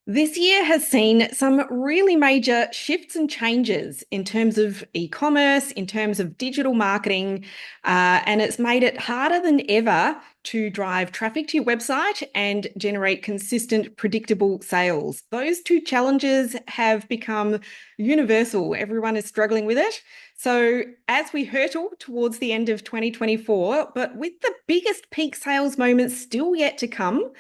This year has seen some really major shifts and changes in terms of e-commerce, in terms of digital marketing, and it's made it harder than ever to drive traffic to your website and generate consistent, predictable sales. Those two challenges have become universal. Everyone is struggling with it. So, as we hurtle towards the end of 2024, but with the biggest peak sales moments still yet to come,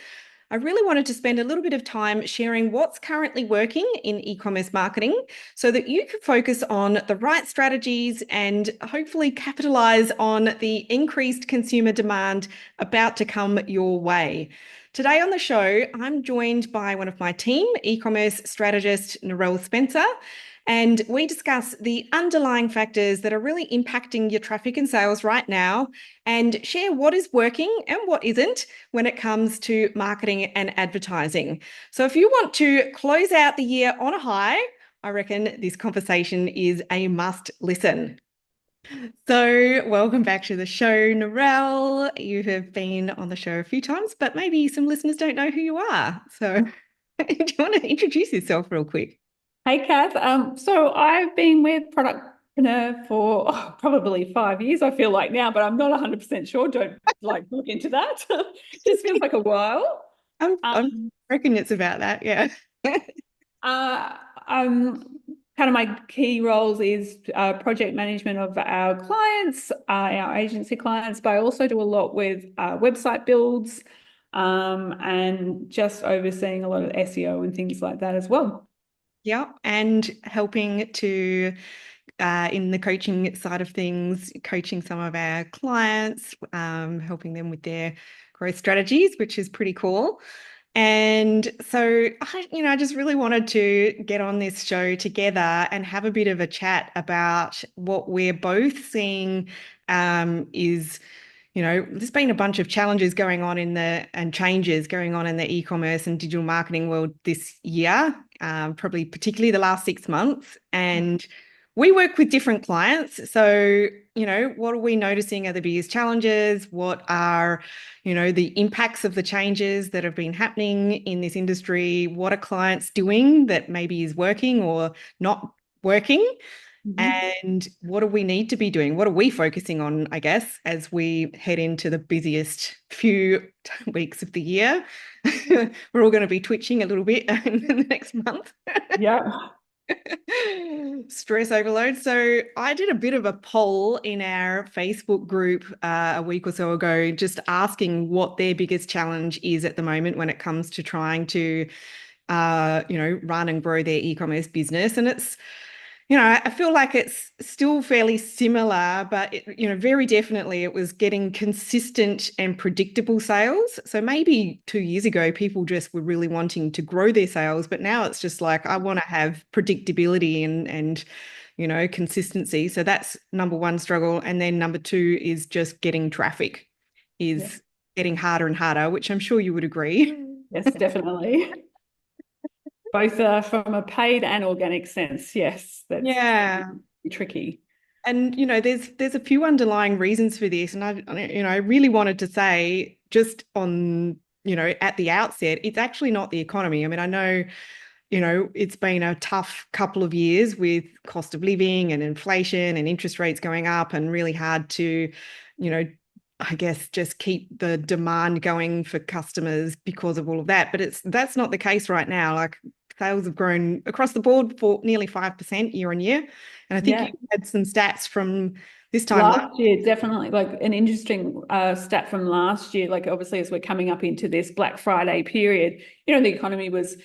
I really wanted to spend a little bit of time sharing what's currently working in e-commerce marketing so that you can focus on the right strategies and hopefully capitalize on the increased consumer demand about to come your way. Today on the show, I'm joined by one of my team, e-commerce strategist Narelle Spencer, and we discuss the underlying factors that are really impacting your traffic and sales right now and share what is working and what isn't when it comes to marketing and advertising. So if you want to close out the year on a high, I reckon this conversation is a must listen. So, welcome back to the show, Narelle. You have been on the show a few times, but maybe some listeners don't know who you are. So, do you want to introduce yourself real quick? Hey, Kath. So I've been with Productpreneur for probably 5 years, I feel like now, but I'm not 100% sure. Don't look into that. Just feels like a while. I'm Um, reckon it's about that, yeah. uh, Kind of my key roles is project management of our clients, our agency clients, but I also do a lot with website builds, and just overseeing a lot of SEO and things like that as well. Yeah, and helping to in the coaching side of things, coaching some of our clients, helping them with their growth strategies, which is pretty cool. And so I just really wanted to get on this show together and have a bit of a chat about what we're both seeing is there's been a bunch of challenges going on and changes going on in the e-commerce and digital marketing world this year, probably particularly the last 6 months. And we work with different clients. So, what are we noticing are the biggest challenges? What are, the impacts of the changes that have been happening in this industry? What are clients doing that maybe is working or not working? Mhm. And what do we need to be doing? What are we focusing on, I guess, as we head into the busiest few weeks of the year? We're all going to be twitching a little bit in the next month. Yeah. Stress overload. So I did a bit of a poll in our Facebook group a week or so ago, just asking what their biggest challenge is at the moment when it comes to trying to, run and grow their e-commerce business. And it's I feel like it's still fairly similar, but very definitely it was getting consistent and predictable sales. So maybe 2 years ago, people just were really wanting to grow their sales, but now it's just like I want to have predictability and consistency. So that's number one struggle. And then number two is just getting traffic Yeah. is getting harder and harder, which I'm sure you would agree. Yes, definitely. Both from a paid and organic sense. Yes, that's Yeah. tricky. And there's a few underlying reasons for this, and I really wanted to say just on at the outset, it's actually not the economy. I mean, I know it's been a tough couple of years with cost of living and inflation and interest rates going up, and really hard to you know I guess just keep the demand going for customers because of all of that. But that's not the case right now. Like sales have grown across the board for nearly 5% year on year. And I think you Yeah. had some stats from this time last. Last year, definitely like an interesting stat from last year. Like, obviously, as we're coming up into this Black Friday period, the economy was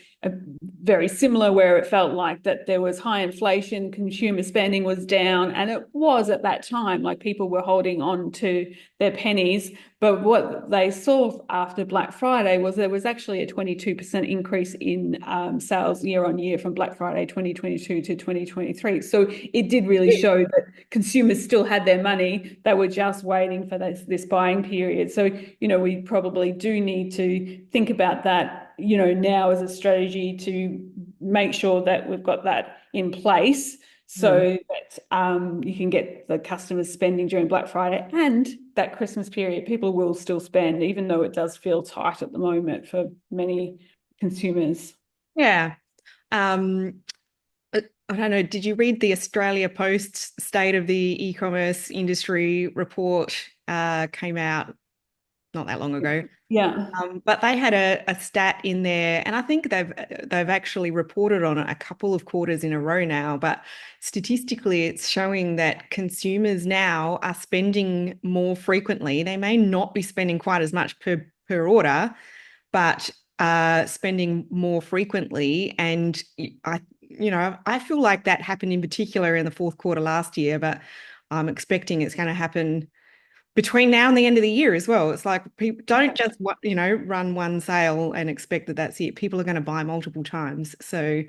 very similar, where it felt like that there was high inflation, consumer spending was down, and it was at that time like people were holding on to their pennies. But what they saw after Black Friday was there was actually a 22% increase in sales year on year from Black Friday 2022 to 2023. So it did really show that consumers still had their money. They were just waiting for this buying period. So, we probably do need to think about that, now as a strategy to make sure that we've got that in place Hmm. so that you can get the customers spending during Black Friday and that Christmas period. People will still spend, even though it does feel tight at the moment for many consumers. Yeah. Um, I don't know. Did you read the Australia Post State of the E-commerce Industry report? Came out not that long ago. Yeah. But they had a stat in there, and I think they've actually reported on it a couple of quarters in a row now. But statistically, it's showing that consumers now are spending more frequently. They may not be spending quite as much per order, but spending more frequently. And I feel like that happened in particular in the fourth quarter last year, but I'm expecting it's going to happen between now and the end of the year as well. It's like people don't just run one sale and expect that that's it. People are going to buy multiple times. So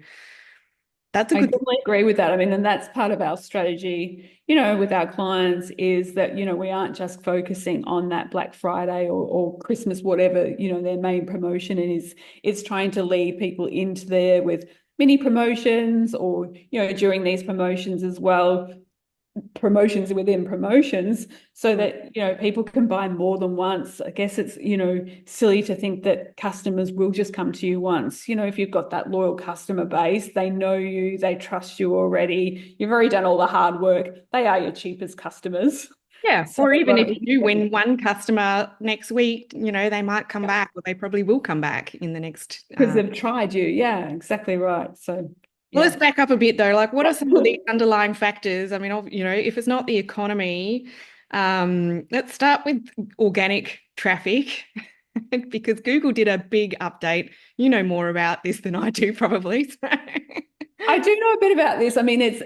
that's a I good totally agree with that. I mean, and that's part of our strategy, with our clients is that, we aren't just focusing on that Black Friday or Christmas, whatever, their main promotion is. It's trying to lead people into there with mini promotions or, during these promotions as well, promotions within promotions so that people can buy more than once. I guess it's silly to think that customers will just come to you once. If you've got that loyal customer base, they know you, they trust you already, you've already done all the hard work, they are your cheapest customers. Yeah. So Or even if you do win one customer next week, they might come back, or they probably will come back in the next because they've tried you. Yeah, exactly right. So Well, yeah. let's back up a bit though. Like, what are some of the underlying factors? I mean, if it's not the economy, let's start with organic traffic because Google did a big update. You know more about this than I do, probably. I do know a bit about this. I mean, it's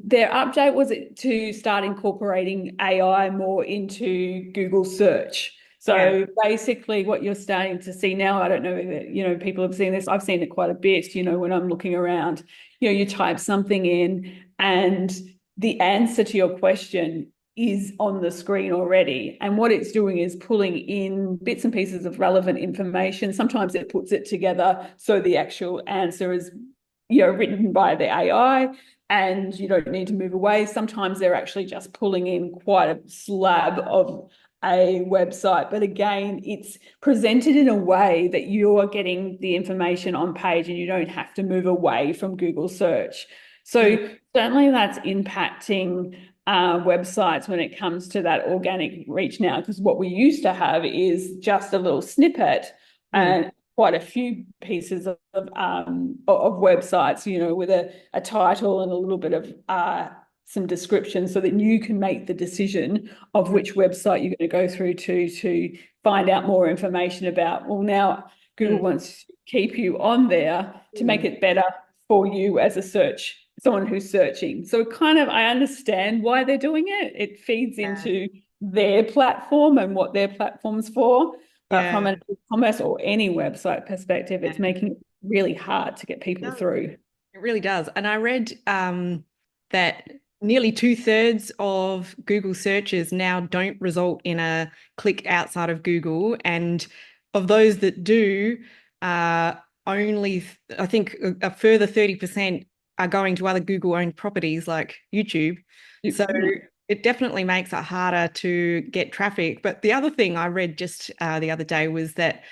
their update was to start incorporating AI more into Google search. Yeah. So basically, what you're starting to see now, I don't know if people have seen this. I've seen it quite a bit. When I'm looking around, you type something in, and the answer to your question is on the screen already. And what it's doing is pulling in bits and pieces of relevant information. Sometimes it puts it together so the actual answer is written by the AI and you don't need to move away. Sometimes they're actually just pulling in quite a slab of a website. But again, it's presented in a way that you're getting the information on page and you don't have to move away from Google search. So certainly that's impacting websites when it comes to that organic reach now, because what we used to have is just a little snippet and quite a few pieces of websites, with a title and a little bit of some description so that you can make the decision of which website you're going to go through to find out more information about. Well, now Google wants to keep you on there to make it better for you as someone who's searching. So I understand why they're doing it. It feeds into their platform and what their platform's for. But from an e-commerce or any website perspective, it's making it really hard to get people through. It really does. And I read that nearly two-thirds of Google searches now don't result in a click outside of Google. And of those that do, only, I think a further 30% are going to other Google-owned properties like YouTube. So it definitely makes it harder to get traffic. But the other thing I read just the other day was that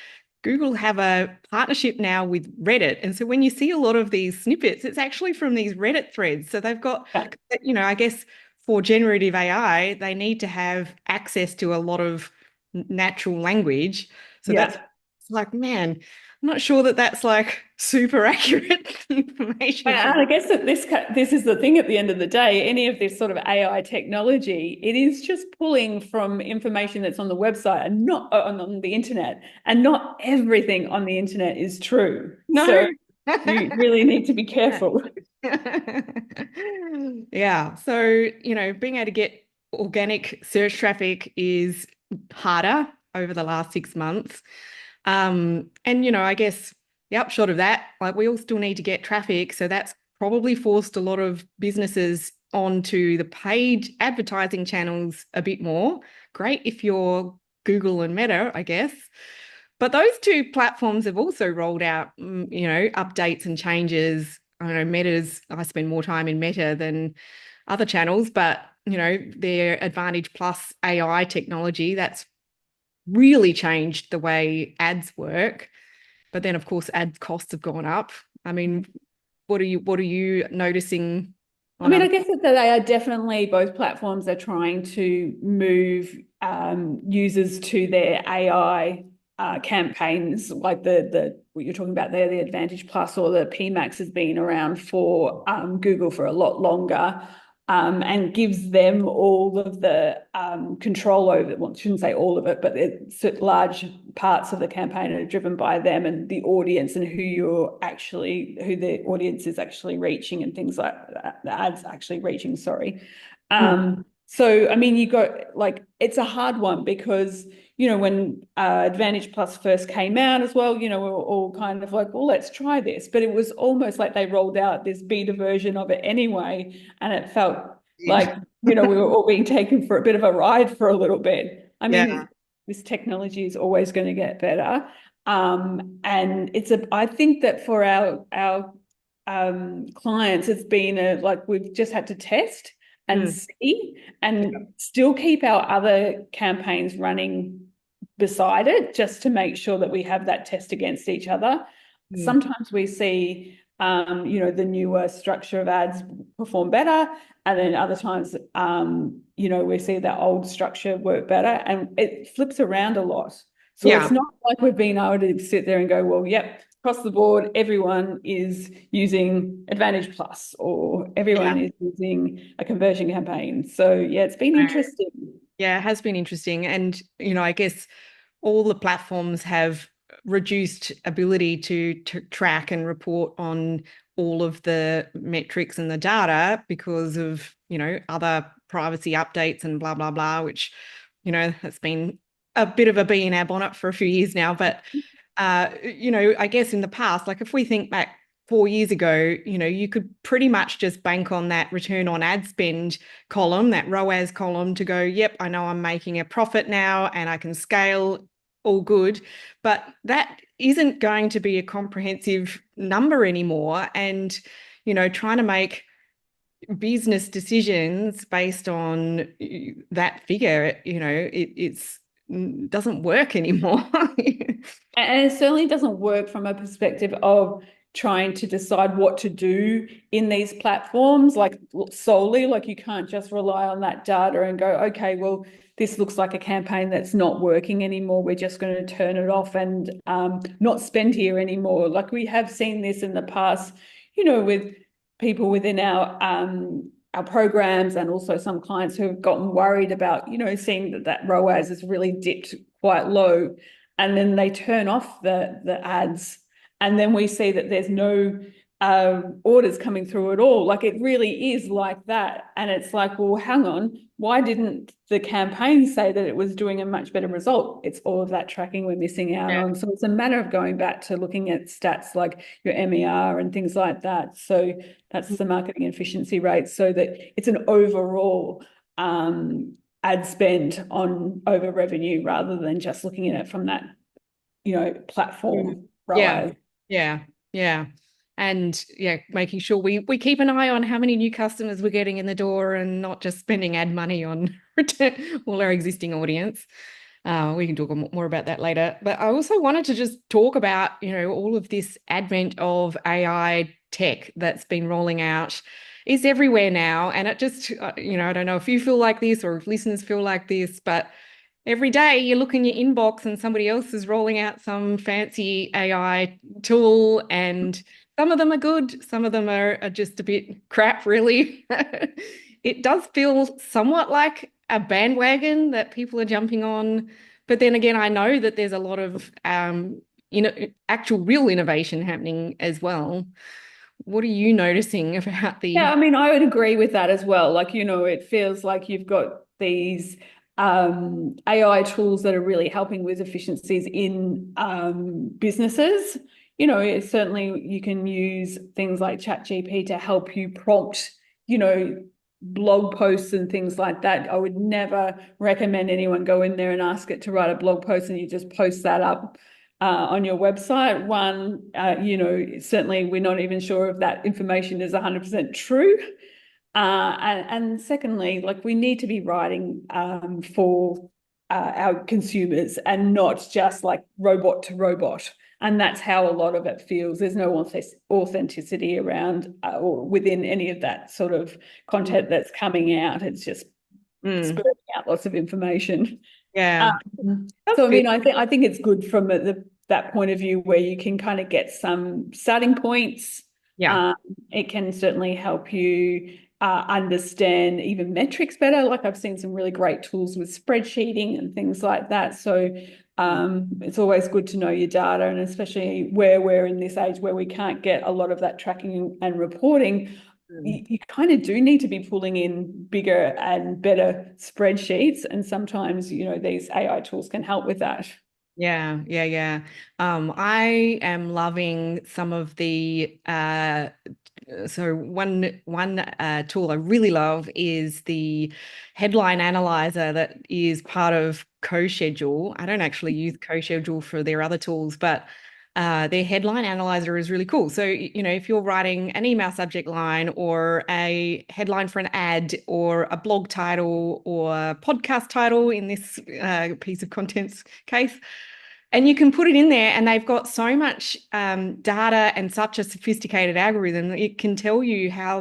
Google have a partnership now with Reddit. And so when you see a lot of these snippets, it's actually from these Reddit threads. So they've got, I guess for generative AI, they need to have access to a lot of natural language. So that's like, man, I'm not sure that that's like super accurate information. And I guess that this is the thing at the end of the day, any of this sort of AI technology, it is just pulling from information that's on the website and not on the internet. And not everything on the internet is true. No. So you really need to be careful. Yeah. So, being able to get organic search traffic is harder over the last 6 months. And, I guess the upshot of that, like we all still need to get traffic. So that's probably forced a lot of businesses onto the paid advertising channels a bit more. Great if you're Google and Meta, I guess. But those two platforms have also rolled out, updates and changes. I don't know, I spend more time in Meta than other channels, but, their Advantage Plus AI technology, that's really changed the way ads work. But then, of course, ads costs have gone up. I mean, what are you noticing I on mean, I other? guess that they are definitely, both platforms are trying to move users to their AI campaigns, like the what you're talking about there, the Advantage Plus or the PMax has been around for Google for a lot longer. And gives them all of the control over, well, I shouldn't say all of it, but it's large parts of the campaign are driven by them and the audience and who the audience is actually reaching and things like that, the ads actually reaching, sorry. So, I mean, you got like, it's a hard one because, when Advantage Plus first came out as well, we were all kind of like, well, let's try this. But it was almost like they rolled out this beta version of it anyway. And it felt like, we were all being taken for a bit of a ride for a little bit. I Yeah. mean, this technology is always going to get better. And I think that for our clients, it's been like we've just had to test and Mm. see and still keep our other campaigns running beside it just to make sure that we have that test against each other. Mm. Sometimes we see the newer structure of ads perform better, and then other times we see that old structure work better, and it flips around a lot. So it's Yeah. not like we've been able to sit there and go, well, yep, across the board, everyone is using Advantage Plus or everyone Yeah. is using a conversion campaign. So yeah, it's been interesting. Yeah, it has been interesting. And, I guess all the platforms have reduced ability to track and report on all of the metrics and the data because of, other privacy updates and blah, blah, blah, which, has been a bit of a bee in our bonnet for a few years now. But, I guess in the past, like if we think back 4 years ago, you could pretty much just bank on that return on ad spend column, that ROAS column to go, yep, I know I'm making a profit now and I can scale all good. But that isn't going to be a comprehensive number anymore. And, trying to make business decisions based on that figure, it's doesn't work anymore. And it certainly doesn't work from a perspective of trying to decide what to do in these platforms, like solely, like you can't just rely on that data and go, okay, well, this looks like a campaign that's not working anymore. We're just going to turn it off and not spend here anymore. Like we have seen this in the past, with people within our programs and also some clients who have gotten worried about, seeing that ROAS has really dipped quite low, and then they turn off the ads, and then we see that there's no orders coming through at all. Like it really is like that. And it's like, well, hang on, why didn't the campaign say that it was doing a much better result? It's all of that tracking we're missing out Yeah. on. So it's a matter of going back to looking at stats like your MER and things like that. So that's the marketing efficiency rate, so that it's an overall ad spend on over revenue rather than just looking at it from that, platform Yeah, ROAS. yeah, yeah. And yeah, making sure we keep an eye on how many new customers we're getting in the door and not just spending ad money on all our existing audience. We can talk more about that later. But I also wanted to just talk about, all of this advent of AI tech that's been rolling out is everywhere now. And it just, I don't know if you feel like this or if listeners feel like this, but every day you look in your inbox and somebody else is rolling out some fancy AI tool, and some of them are good, some of them are just a bit crap, really. It does feel somewhat like a bandwagon that people are jumping on. But then again, I know that there's a lot of actual real innovation happening as well. What are you noticing about Yeah, the? I mean, I would agree with that as well. Like, it feels like you've got these AI tools that are really helping with efficiencies in businesses. Certainly you can use things like ChatGPT to help you prompt, blog posts and things like that. I would never recommend anyone go in there and ask it to write a blog post and you just post that up on your website. One, certainly we're not even sure if that information is 100% true. And secondly, like we need to be writing for our consumers and not just like robot to robot. And that's how a lot of it feels. There's no authenticity around or within any of that sort of content that's coming out. It's just Mm. spurting out lots of information. Yeah, that's So I good. mean, I think it's good from that point of view where you can kind of get some starting points. Yeah. Um, it can certainly help you understand even metrics better. Like I've seen some really great tools with spreadsheeting and things like that. So it's always good to know your data, and especially where we're in this age where we can't get a lot of that tracking and reporting. You kind of do need to be pulling in bigger and better spreadsheets. And sometimes, these AI tools can help with that. Yeah, yeah, yeah. I am loving some of the so one tool I really love is the headline analyzer that is part of CoSchedule. I don't actually use CoSchedule for their other tools, but their headline analyzer is really cool. So, if you're writing an email subject line or a headline for an ad or a blog title or a podcast title in this piece of contents case, and you can put it in there, and they've got so much data and such a sophisticated algorithm that it can tell you how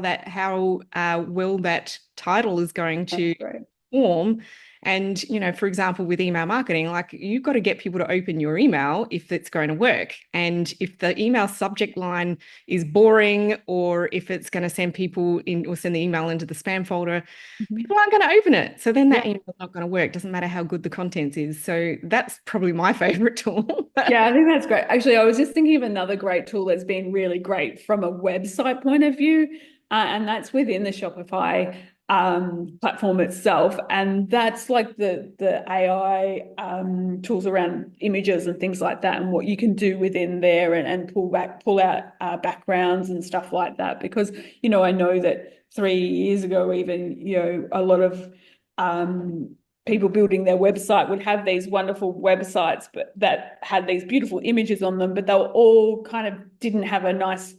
well that title is going That's to great. perform. And, for example, with email marketing, like you've got to get people to open your email if it's going to work. And if the email subject line is boring, or if it's going to send people in or send the email into the spam folder, Mhm. people aren't going to open it. So then that Yeah. email is not going to work. Doesn't matter how good the content is. So that's probably my favorite tool. Yeah, I think that's great. Actually, I was just thinking of another great tool that's been really great from a website point of view, and that's within the Shopify platform itself. And that's like the AI tools around images and things like that, and what you can do within there, and pull out backgrounds and stuff like that. Because I know that 3 years ago, even a lot of people building their website would have these wonderful websites, but that had these beautiful images on them, but they were all kind of didn't have a nice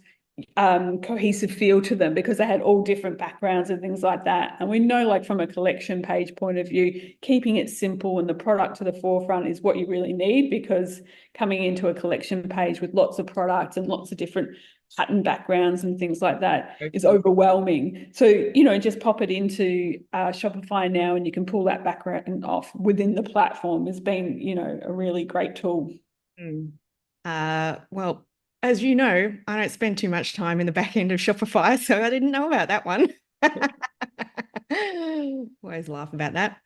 cohesive feel to them because they had all different backgrounds and things like that. And we know, like from a collection page point of view, keeping it simple and the product to the forefront is what you really need, because coming into a collection page with lots of products and lots of different pattern backgrounds and things like that is overwhelming. So, just pop it into Shopify now, and you can pull that background off within the platform. Has been, a really great tool. Mm. Well, as you know, I don't spend too much time in the back end of Shopify, so I didn't know about that one. Always laugh about that.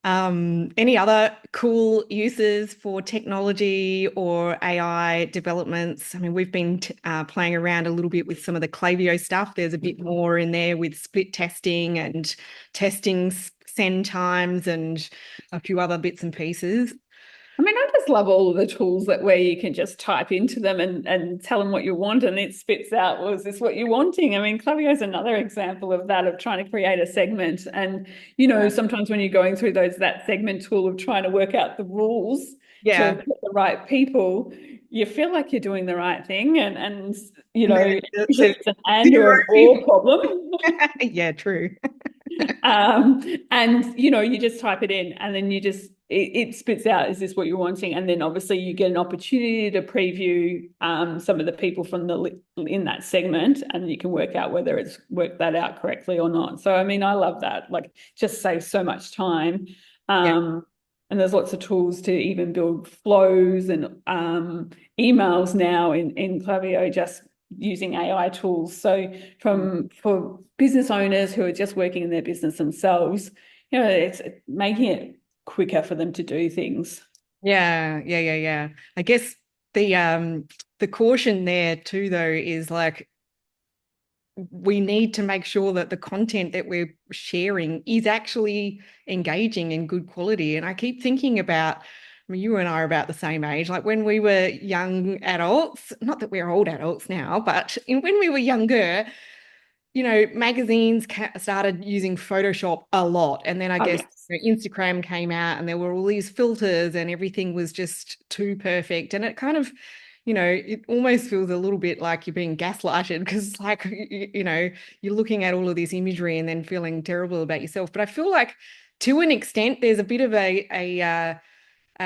Any other cool uses for technology or AI developments? I mean, we've been playing around a little bit with some of the Klaviyo stuff. There's a bit more in there with split testing and testing send times and a few other bits and pieces. I mean, I just love all of the tools that where you can just type into them and tell them what you want, and it spits out, well, is this what you're wanting? I mean, Klaviyo is another example of that, of trying to create a segment. And, sometimes when you're going through that segment tool of trying to work out the rules to Yeah. get the right people, you feel like you're doing the right thing. And And then usually there's it's an and or zero an or people. problem. Yeah, true. And you just type it in, and then it spits out, is this what you're wanting? And then obviously you get an opportunity to preview some of the people from in that segment, and you can work out whether it's worked that out correctly or not. So I mean, I love that. Like, just saves so much time. Yeah. And there's lots of tools to even build flows and emails now in Klaviyo, just using AI tools. So for business owners who are just working in their business themselves, it's making it quicker for them to do things. Yeah, yeah, yeah, yeah. I guess the caution there too though is like we need to make sure that the content that we're sharing is actually engaging and good quality. And I keep thinking about, I mean, you and I are about the same age, like when we were young adults, not that we're old adults now, but when we were younger, magazines started using Photoshop a lot. And then I Oh, guess yes. Instagram came out and there were all these filters and everything was just too perfect. And it kind of, it almost feels a little bit like you're being gaslighted because it's like, you're looking at all of this imagery and then feeling terrible about yourself. But I feel like to an extent, there's a bit of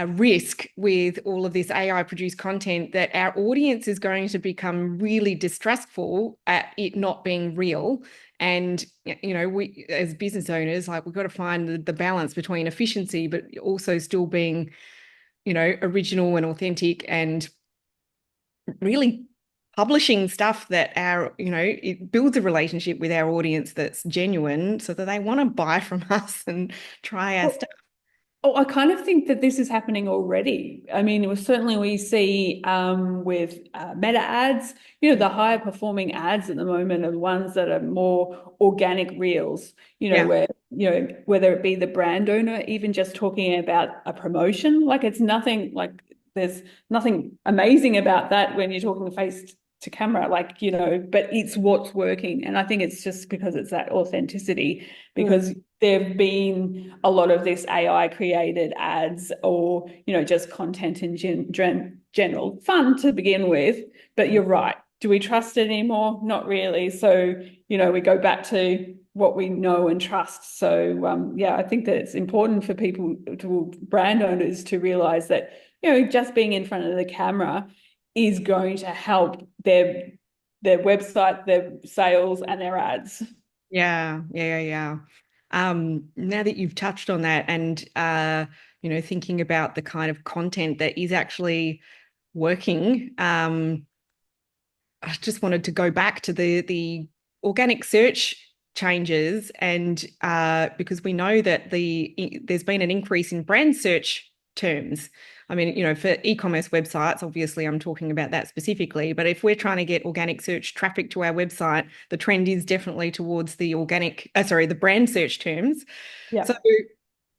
risk with all of this AI produced content that our audience is going to become really distrustful at it not being real. And, you know, we as business owners, like we've got to find the balance between efficiency, but also still being, you know, original and authentic and really publishing stuff that our, you know, it builds a relationship with our audience that's genuine so that they want to buy from us and try our stuff. Oh, I kind of think that this is happening already. I mean, it was certainly we see with meta ads, you know, the higher performing ads at the moment are the ones that are more organic reels, you know, Yeah. where, you know, whether it be the brand owner, even just talking about a promotion, like it's nothing like there's nothing amazing about that when you're talking face to camera, like, you know, but it's what's working. And I think it's just because it's that authenticity, because there've been a lot of this AI created ads or, you know, just content in general, fun to begin with. But you're right. Do we trust it anymore? Not really. So, you know, we go back to what we know and trust. So, yeah, I think that it's important for people, to brand owners, to realize that, you know, just being in front of the camera is going to help their website, their sales, and their ads. Yeah. Now that you've touched on that and you know, thinking about the kind of content that is actually working, I just wanted to go back to the organic search changes and because we know that there's been an increase in brand search terms. I mean, you know, for e-commerce websites, obviously I'm talking about that specifically, but if we're trying to get organic search traffic to our website, the trend is definitely towards the the brand search terms. Yeah. So,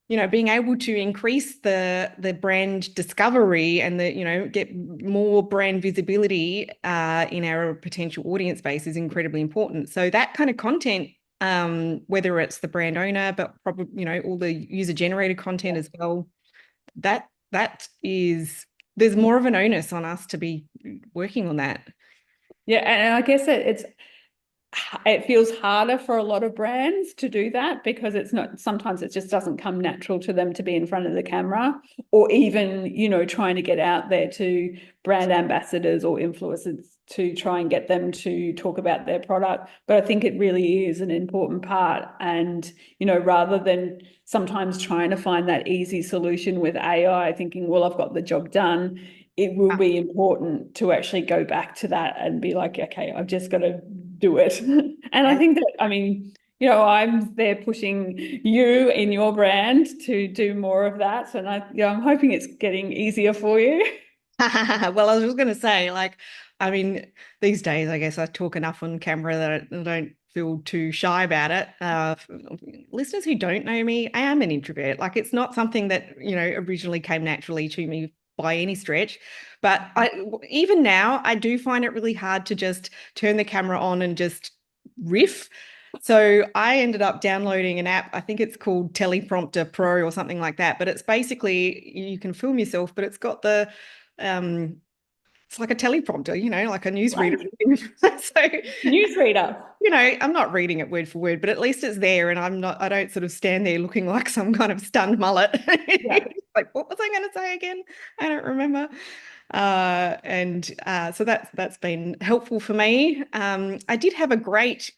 you know, being able to increase the brand discovery and the, you know, get more brand visibility in our potential audience base is incredibly important. So that kind of content, whether it's the brand owner, but probably, you know, all the user generated content as well, that is, there's more of an onus on us to be working on that. Yeah, and I guess it feels harder for a lot of brands to do that because it's not, sometimes it just doesn't come natural to them to be in front of the camera, or even, you know, trying to get out there to brand ambassadors or influencers to try and get them to talk about their product. But I think it really is an important part. And, you know, rather than sometimes trying to find that easy solution with AI, thinking, well, I've got the job done, it will be important to actually go back to that and be like, okay, I've just got to do it. And I think that, I mean, you know, I'm there pushing you in your brand to do more of that. And I'm hoping it's getting easier for you. Well, I was just going to say, like, I mean, these days, I guess I talk enough on camera that I don't feel too shy about it. For listeners who don't know me, I am an introvert. Like, it's not something that, you know, originally came naturally to me by any stretch. But even now, I do find it really hard to just turn the camera on and just riff. So I ended up downloading an app. I think it's called Teleprompter Pro or something like that. But it's basically you can film yourself, but it's got um, it's like a teleprompter, you know, like a newsreader. Right. So, Newsreader. you know, I'm not reading it word for word, but at least it's there and I don't sort of stand there looking like some kind of stunned mullet. Yeah. Like, what was I going to say again? I don't remember. And so that's been helpful for me. I did have a great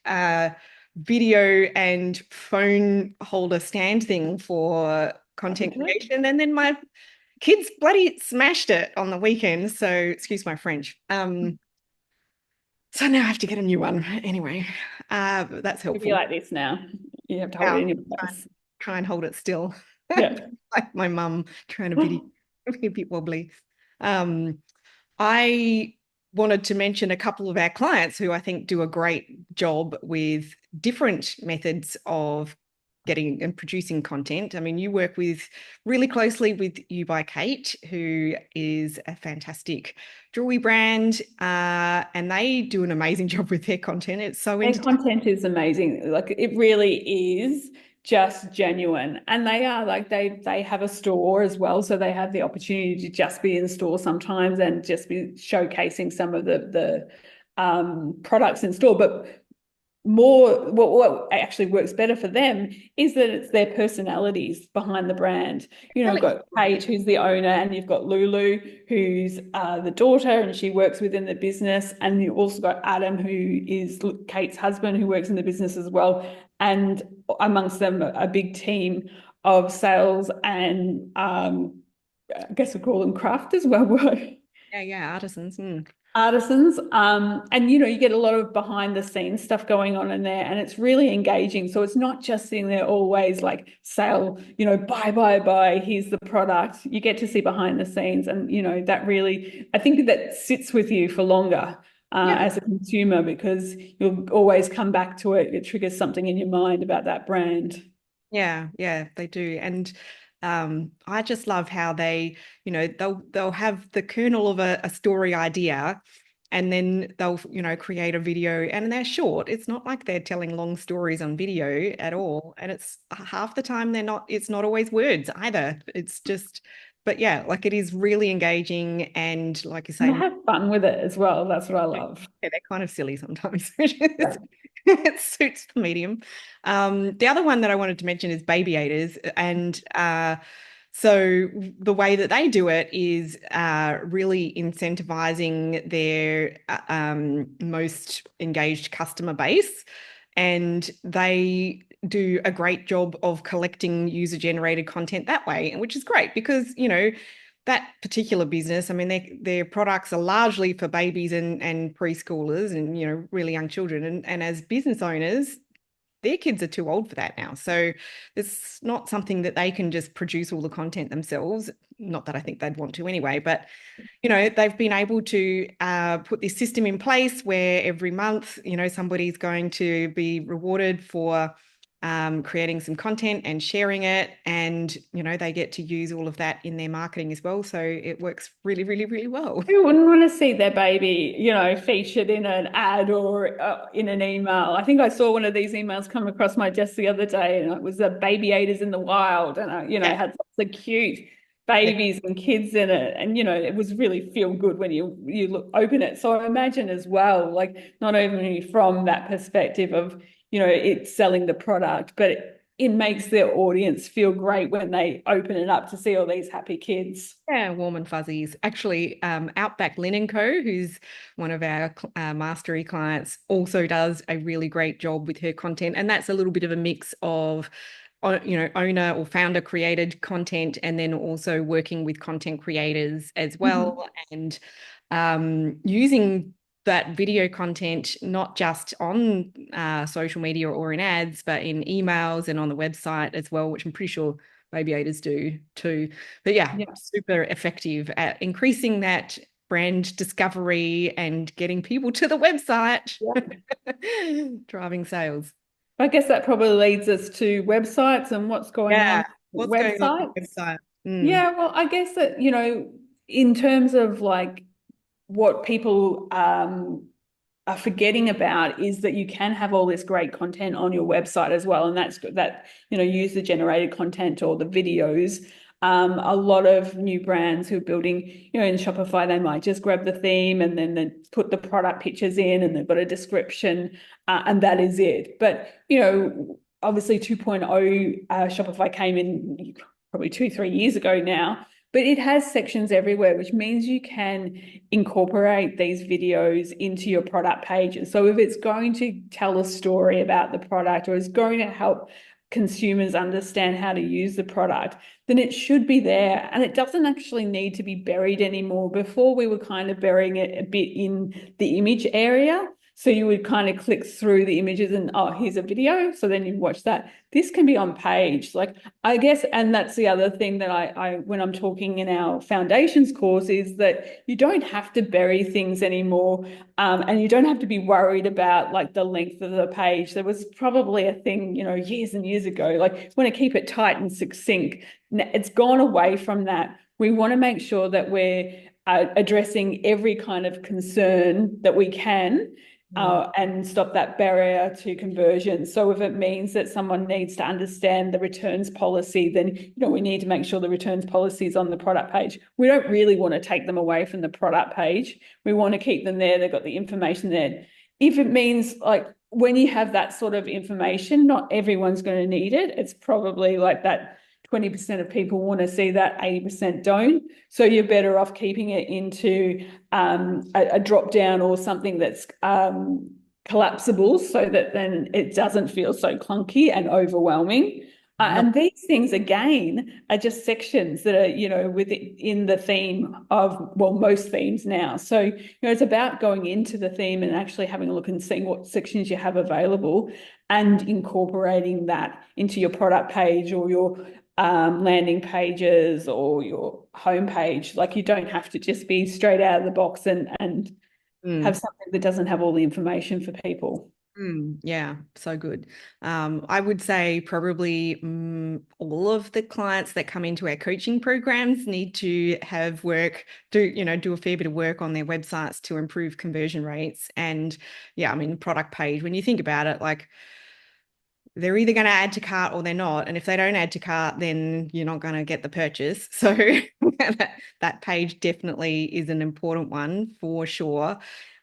video and phone holder stand thing for content creation. And then my kids bloody smashed it on the weekend. So excuse my French. So now I have to get a new one. Anyway, but that's It'll be helpful. like this now. You have to hold it I'll in your try, place. try and hold it still. Yeah. Like my mum trying to be a bit wobbly. Um, I wanted to mention a couple of our clients who I think do a great job with different methods of getting and producing content. I mean, you work with really closely with You by Kate, who is a fantastic jewelry brand, and they do an amazing job with their content. It's so Their entertaining. content is amazing. Like it really is just genuine. And they are like they have a store as well. So they have the opportunity to just be in store sometimes and just be showcasing some of the products in store. But what actually works better for them is that it's their personalities behind the brand. You know, you've got Kate, who's the owner, and you've got Lulu, who's the daughter, and she works within the business. And you've also got Adam, who is Kate's husband, who works in the business as well. And amongst them, a big team of sales and I guess we call them craft as well. Yeah, artisans. Artisans. And you know, you get a lot of behind the scenes stuff going on in there, and it's really engaging. So it's not just sitting there always like sale, you know, buy, here's the product. You get to see behind the scenes, and you know, that really, I think that sits with you for longer Yeah. as a consumer, because you'll always come back to it. It triggers something in your mind about that brand. Yeah, they do. And I just love how they, they'll have the kernel of a story idea, and then they'll, create a video, and they're short. It's not like they're telling long stories on video at all. And it's half the time it's not always words either. It's just, but yeah, like it is really engaging, and like you And say, they have fun with it as well. That's what I love. yeah, they're kind of silly sometimes. It suits the medium. The other one that I wanted to mention is Baby Aiders. And so the way that they do it is really incentivizing their most engaged customer base. And they do a great job of collecting user-generated content that way, which is great because, that particular business, I mean, their products are largely for babies and preschoolers and, really young children. And as business owners, their kids are too old for that now. So it's not something that they can just produce all the content themselves. Not that I think they'd want to anyway, but they've been able to put this system in place where every month, somebody's going to be rewarded for creating some content and sharing it. And, they get to use all of that in their marketing as well. So it works really, really, really well. Who wouldn't want to see their baby, you know, featured in an ad or in an email? I think I saw one of these emails come across my desk the other day, and it was a baby aiders in the wild, and it Yeah. had lots of cute Yeah. babies and kids in it, and it was really feel good when you open it. So I imagine as well, like not only from that perspective of it's selling the product, but it makes their audience feel great when they open it up to see all these happy kids. Yeah, warm and fuzzies. Actually, Outback Linen Co., who's one of our mastery clients, also does a really great job with her content. And that's a little bit of a mix of, owner or founder created content, and then also working with content creators as well, and using that video content not just on social media or in ads, but in emails and on the website as well, which I'm pretty sure Baby Aiders do too. But yeah, super effective at increasing that brand discovery and getting people to the website, driving sales. I guess that probably leads us to websites and what's going on Yeah, with what's going on websites. with the website? Yeah, well, I guess that, in terms of like what people are forgetting about is that you can have all this great content on your website as well. And that's that, user generated content or the videos. A lot of new brands who are building, in Shopify, they might just grab the theme and then they put the product pictures in and they've got a description and that is it. But, obviously 2.0 Shopify came in probably 2-3 years ago now, but it has sections everywhere, which means you can incorporate these videos into your product pages. So if it's going to tell a story about the product or is going to help consumers understand how to use the product, then it should be there. And it doesn't actually need to be buried anymore. Before, we were kind of burying it a bit in the image area. So you would kind of click through the images and, oh, here's a video. So then you watch that. This can be on page. Like, I guess, and that's the other thing that I when I'm talking in our foundations course, is that you don't have to bury things anymore. And you don't have to be worried about like the length of the page. There was probably a thing, years and years ago, like want to keep it tight and succinct. It's gone away from that. We want to make sure that we're addressing every kind of concern that we can. And stop that barrier to conversion. So if it means that someone needs to understand the returns policy, then we need to make sure the returns policy is on the product page. We don't really want to take them away from the product page. We want to keep them there. They've got the information there. If it means like when you have that sort of information, not everyone's going to need it. It's probably like that 20% of people want to see that, 80% don't. So you're better off keeping it into a drop down or something that's collapsible, so that then it doesn't feel so clunky and overwhelming. Yep. And these things again are just sections that are, within the theme of, well, most themes now. So, it's about going into the theme and actually having a look and seeing what sections you have available and incorporating that into your product page or your landing pages or your homepage. Like, you don't have to just be straight out of the box and have something that doesn't have all the information for people. Yeah, so good. I would say probably all of the clients that come into our coaching programs need to have do a fair bit of work on their websites to improve conversion rates. And yeah, I mean, product page, when you think about it, like they're either going to add to cart or they're not. And if they don't add to cart, then you're not going to get the purchase. So that page definitely is an important one for sure.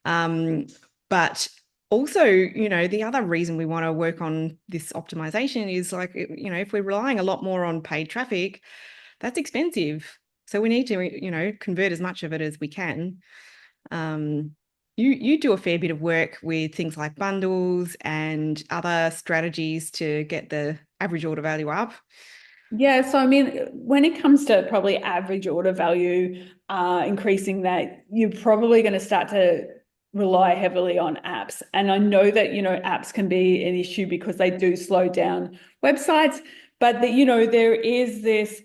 But also, the other reason we want to work on this optimization is like, if we're relying a lot more on paid traffic, that's expensive. So we need to, convert as much of it as we can. You do a fair bit of work with things like bundles and other strategies to get the average order value up. Yeah, so I mean, when it comes to probably average order value, increasing that, you're probably going to start to rely heavily on apps. And I know that, apps can be an issue because they do slow down websites, but that, there is this,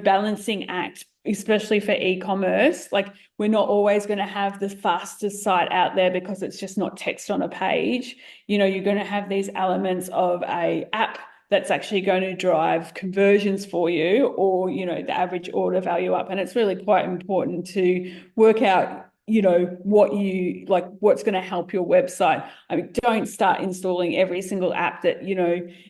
balancing act, especially for e-commerce. Like, we're not always going to have the fastest site out there because it's just not text on a page. You're going to have these elements of a app that's actually going to drive conversions for you, or, the average order value up. And it's really quite important to work out, what's going to help your website. I mean, don't start installing every single app that,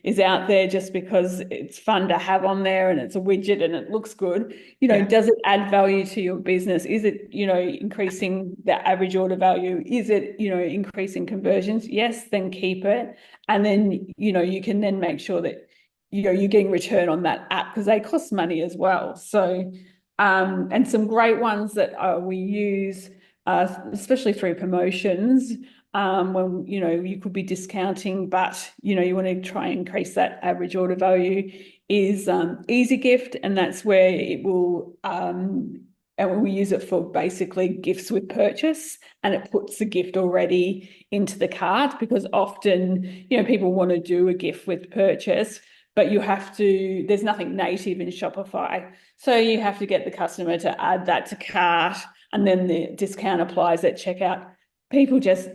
is out there just because it's fun to have on there and it's a widget and it looks good. Does it add value to your business? Is it, increasing the average order value? Is it, increasing conversions? Yes, then keep it. And then, you can then make sure that, you're getting return on that app, because they cost money as well. So, and some great ones that we use, especially through promotions, when, you could be discounting, but, you want to try and increase that average order value, is Easy Gift. And that's where it will, and we use it for basically gifts with purchase, and it puts the gift already into the cart, because often, people want to do a gift with purchase, but there's nothing native in Shopify. So you have to get the customer to add that to cart, and then the discount applies at checkout. People just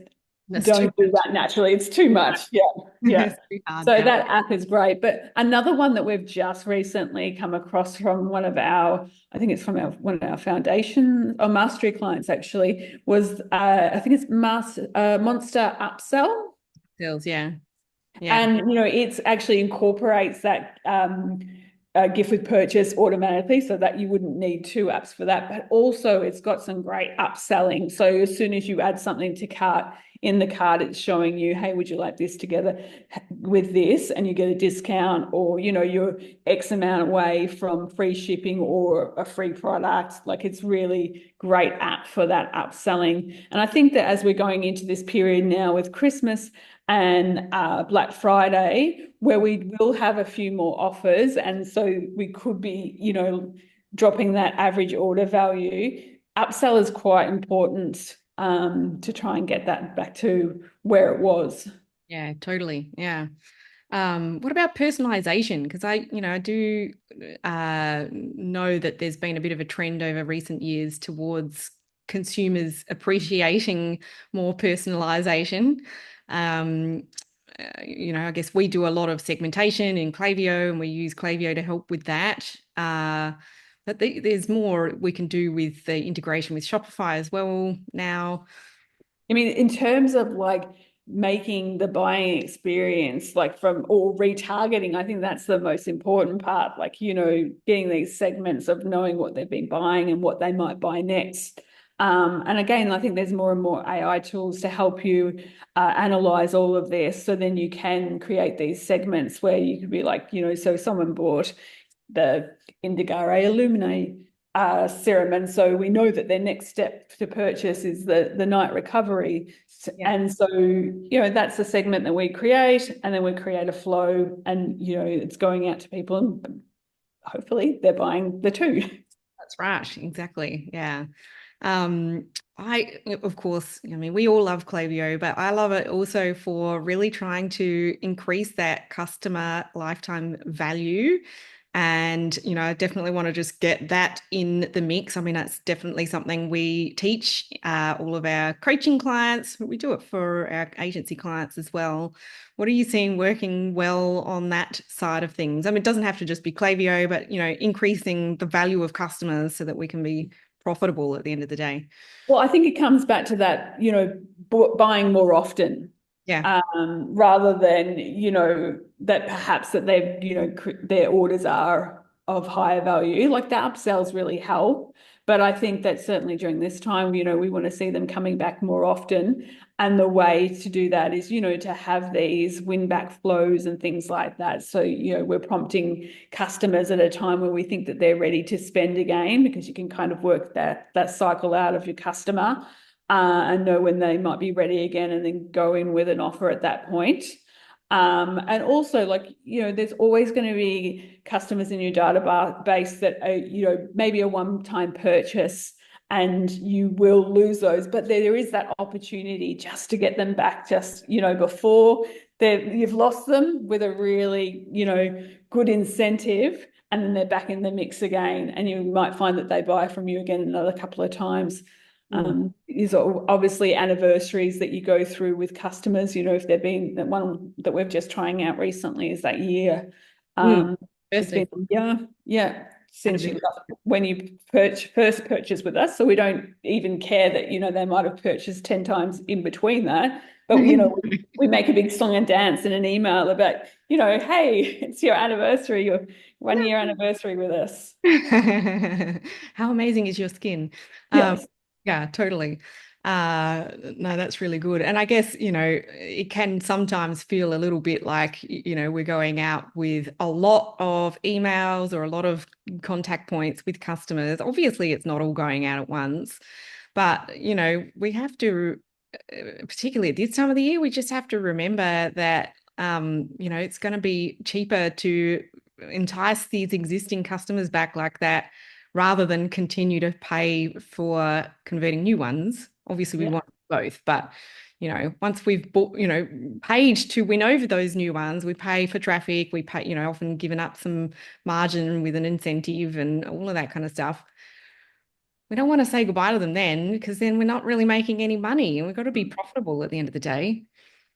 don't do that naturally. It's too much. Yeah. Yeah. It's too hard, So yeah. that app is great. But another one that we've just recently come across from I think it's from one of our foundation or mastery clients actually, was I think it's Monster Upsell. Sales, yeah. Yeah. And, it's actually incorporates that gift with purchase automatically, so that you wouldn't need two apps for that. But also it's got some great upselling. So as soon as you add something to cart, in the cart, it's showing you, hey, would you like this together with this? And you get a discount, or, you're X amount away from free shipping or a free product. Like, it's really great app for that upselling. And I think that as we're going into this period now with Christmas and Black Friday, where we will have a few more offers, and so we could be, dropping that average order value, upsell is quite important to try and get that back to where it was. Yeah, totally. Yeah. What about personalization? Because I do know that there's been a bit of a trend over recent years towards consumers appreciating more personalization. I guess we do a lot of segmentation in Klaviyo, and we use Klaviyo to help with that. But there's more we can do with the integration with Shopify as well now. I mean, in terms of like making the buying experience, like or retargeting, I think that's the most important part. Like, getting these segments of knowing what they've been buying and what they might buy next. And again, I think there's more and more AI tools to help you analyze all of this. So then you can create these segments where you could be like, so someone bought the Indigare Illumine serum. And so we know that their next step to purchase is the night recovery. Yeah. And so, that's a segment that we create, and then we create a flow, and, it's going out to people, and hopefully they're buying the two. That's right. Exactly. Yeah. Um, of course, I mean, we all love Klaviyo, but I love it also for really trying to increase that customer lifetime value. And, I definitely want to just get that in the mix. I mean, that's definitely something we teach all of our coaching clients, but we do it for our agency clients as well. What are you seeing working well on that side of things? I mean, it doesn't have to just be Klaviyo, but, increasing the value of customers so that we can be profitable at the end of the day. Well, I think it comes back to that, buying more often, Yeah. rather than, that perhaps that they've, their orders are of higher value. Like the upsells really help. But I think that certainly during this time, we want to see them coming back more often. And the way to do that is, to have these win back flows and things like that. So, we're prompting customers at a time where we think that they're ready to spend again, because you can kind of work that cycle out of your customer, and know when they might be ready again, and then go in with an offer at that point. And also, like, there's always going to be customers in your database that are, maybe a one-time purchase, and you will lose those. But there is that opportunity just to get them back, just, before you've lost them, with a really, good incentive, and then they're back in the mix again. And you might find that they buy from you again another couple of times. Is obviously anniversaries that you go through with customers. If they've been, that one that we're just trying out recently is that year. It's been, since when you first purchase with us. So we don't even care that, they might have purchased 10 times in between that. But, we make a big song and dance in an email about, hey, it's your anniversary, your 1 year anniversary with us. How amazing is your skin? Yes. Yeah, totally. No, that's really good. And I guess, it can sometimes feel a little bit like, we're going out with a lot of emails or a lot of contact points with customers. Obviously, it's not all going out at once, but, we have to, particularly at this time of the year, we just have to remember that, it's going to be cheaper to entice these existing customers back like that, rather than continue to pay for converting new ones. Obviously, we want both, but once we've bought, paid to win over those new ones, we pay for traffic, we pay, often given up some margin with an incentive and all of that kind of stuff. We don't want to say goodbye to them then, because then we're not really making any money, and we've got to be profitable at the end of the day.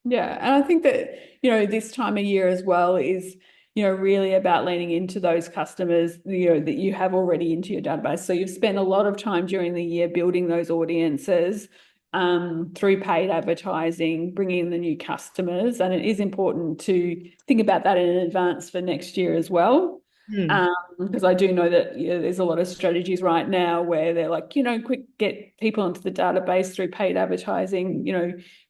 Yeah, and I think that, this time of year as well is, really about leaning into those customers, that you have already into your database. So you've spent a lot of time during the year building those audiences, through paid advertising, bringing in the new customers. And it is important to think about that in advance for next year as well. Because I do know that, there's a lot of strategies right now where they're like, quick, get people into the database through paid advertising,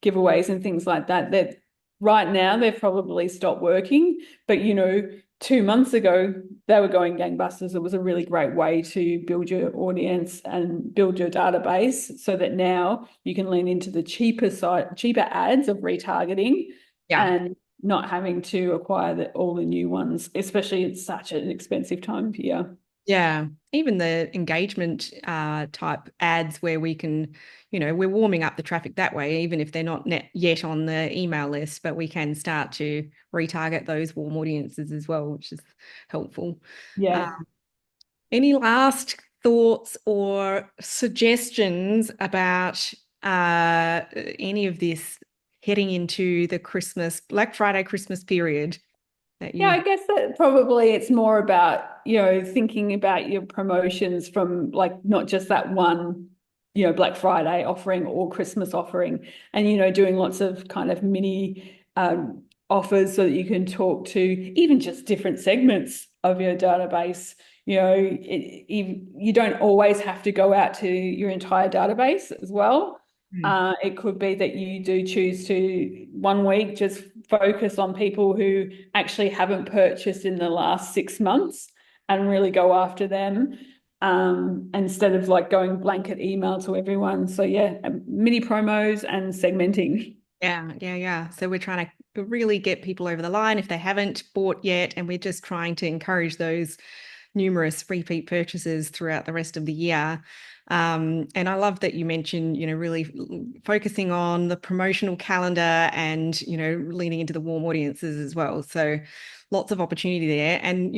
giveaways and things like that. That right now they've probably stopped working, but 2 months ago they were going gangbusters. It was a really great way to build your audience and build your database, so that now you can lean into the cheaper ads of retargeting, Yeah. and not having to acquire all the new ones, especially it's such an expensive time of year. Yeah, even the engagement type ads where we can, we're warming up the traffic that way, even if they're not yet on the email list, but we can start to retarget those warm audiences as well, which is helpful. Yeah. Any last thoughts or suggestions about any of this heading into the Black Friday, Christmas period that Yeah, you? I guess that probably it's more about, thinking about your promotions from, like, not just that one, Black Friday offering or Christmas offering, and, doing lots of kind of mini offers, so that you can talk to even just different segments of your database. You don't always have to go out to your entire database as well. It could be that you do choose to 1 week just focus on people who actually haven't purchased in the last 6 months and really go after them, instead of like going blanket email to everyone. So yeah, mini promos and segmenting. Yeah. So we're trying to really get people over the line if they haven't bought yet, and we're just trying to encourage those numerous repeat purchases throughout the rest of the year. And I love that you mentioned, really focusing on the promotional calendar and, leaning into the warm audiences as well. So lots of opportunity there. And,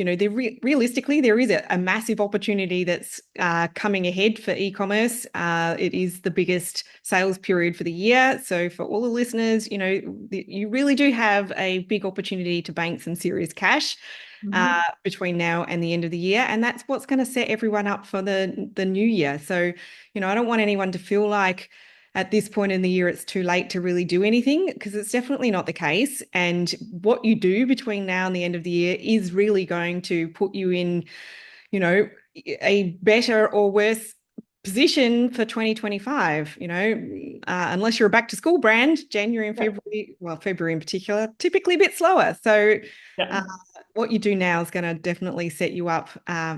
realistically, there is a massive opportunity that's coming ahead for e-commerce. It is the biggest sales period for the year. So for all the listeners, you really do have a big opportunity to bank some serious cash between now and the end of the year. And that's what's going to set everyone up for the new year. So, I don't want anyone to feel like at this point in the year it's too late to really do anything, because it's definitely not the case. And what you do between now and the end of the year is really going to put you in, a better or worse position for 2025. Unless you're a back to school brand, January and February, well, February in particular, typically a bit slower. So Yeah. what you do now is going to definitely set you up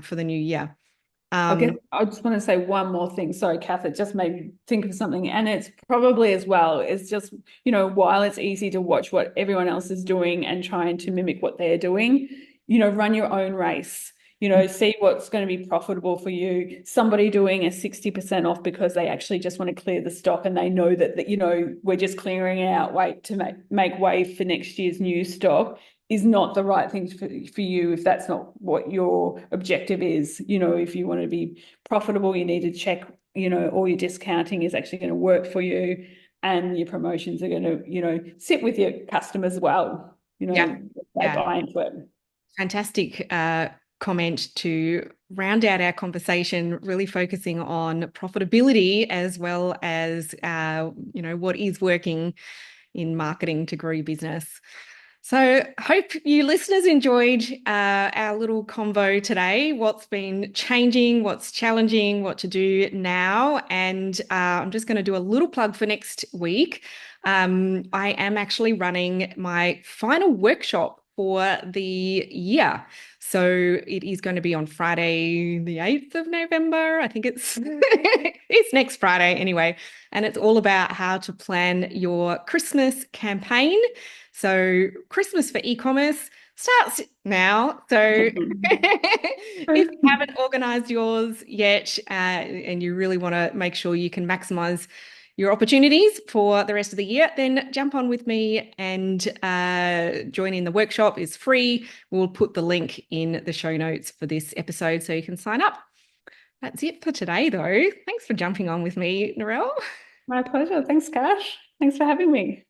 for the new year. I guess I just want to say one more thing. Sorry, Kath, it just made me think of something. And it's probably as well, it's just, while it's easy to watch what everyone else is doing and trying to mimic what they're doing, run your own race. See what's going to be profitable for you. Somebody doing a 60% off because they actually just want to clear the stock and they know that we're just clearing out wait to make way for next year's new stock is not the right thing for you if that's not what your objective is. If you want to be profitable, you need to check, all your discounting is actually going to work for you and your promotions are going to, sit with your customers well, Yeah. they buy into it. Fantastic comment to round out our conversation, really focusing on profitability as well as, what is working in marketing to grow your business. So hope you listeners enjoyed our little convo today, what's been changing, what's challenging, what to do now. And I'm just going to do a little plug for next week. I am actually running my final workshop for the year. So it is going to be on Friday, the 8th of November. I think it's it's next Friday anyway. And it's all about how to plan your Christmas campaign. So Christmas for e-commerce starts now. So if you haven't organized yours yet, and you really want to make sure you can maximize your opportunities for the rest of the year, then jump on with me and join in the workshop. It's free. We'll put the link in the show notes for this episode so you can sign up. That's it for today, though. Thanks for jumping on with me, Narelle. My pleasure. Thanks, Cash. Thanks for having me.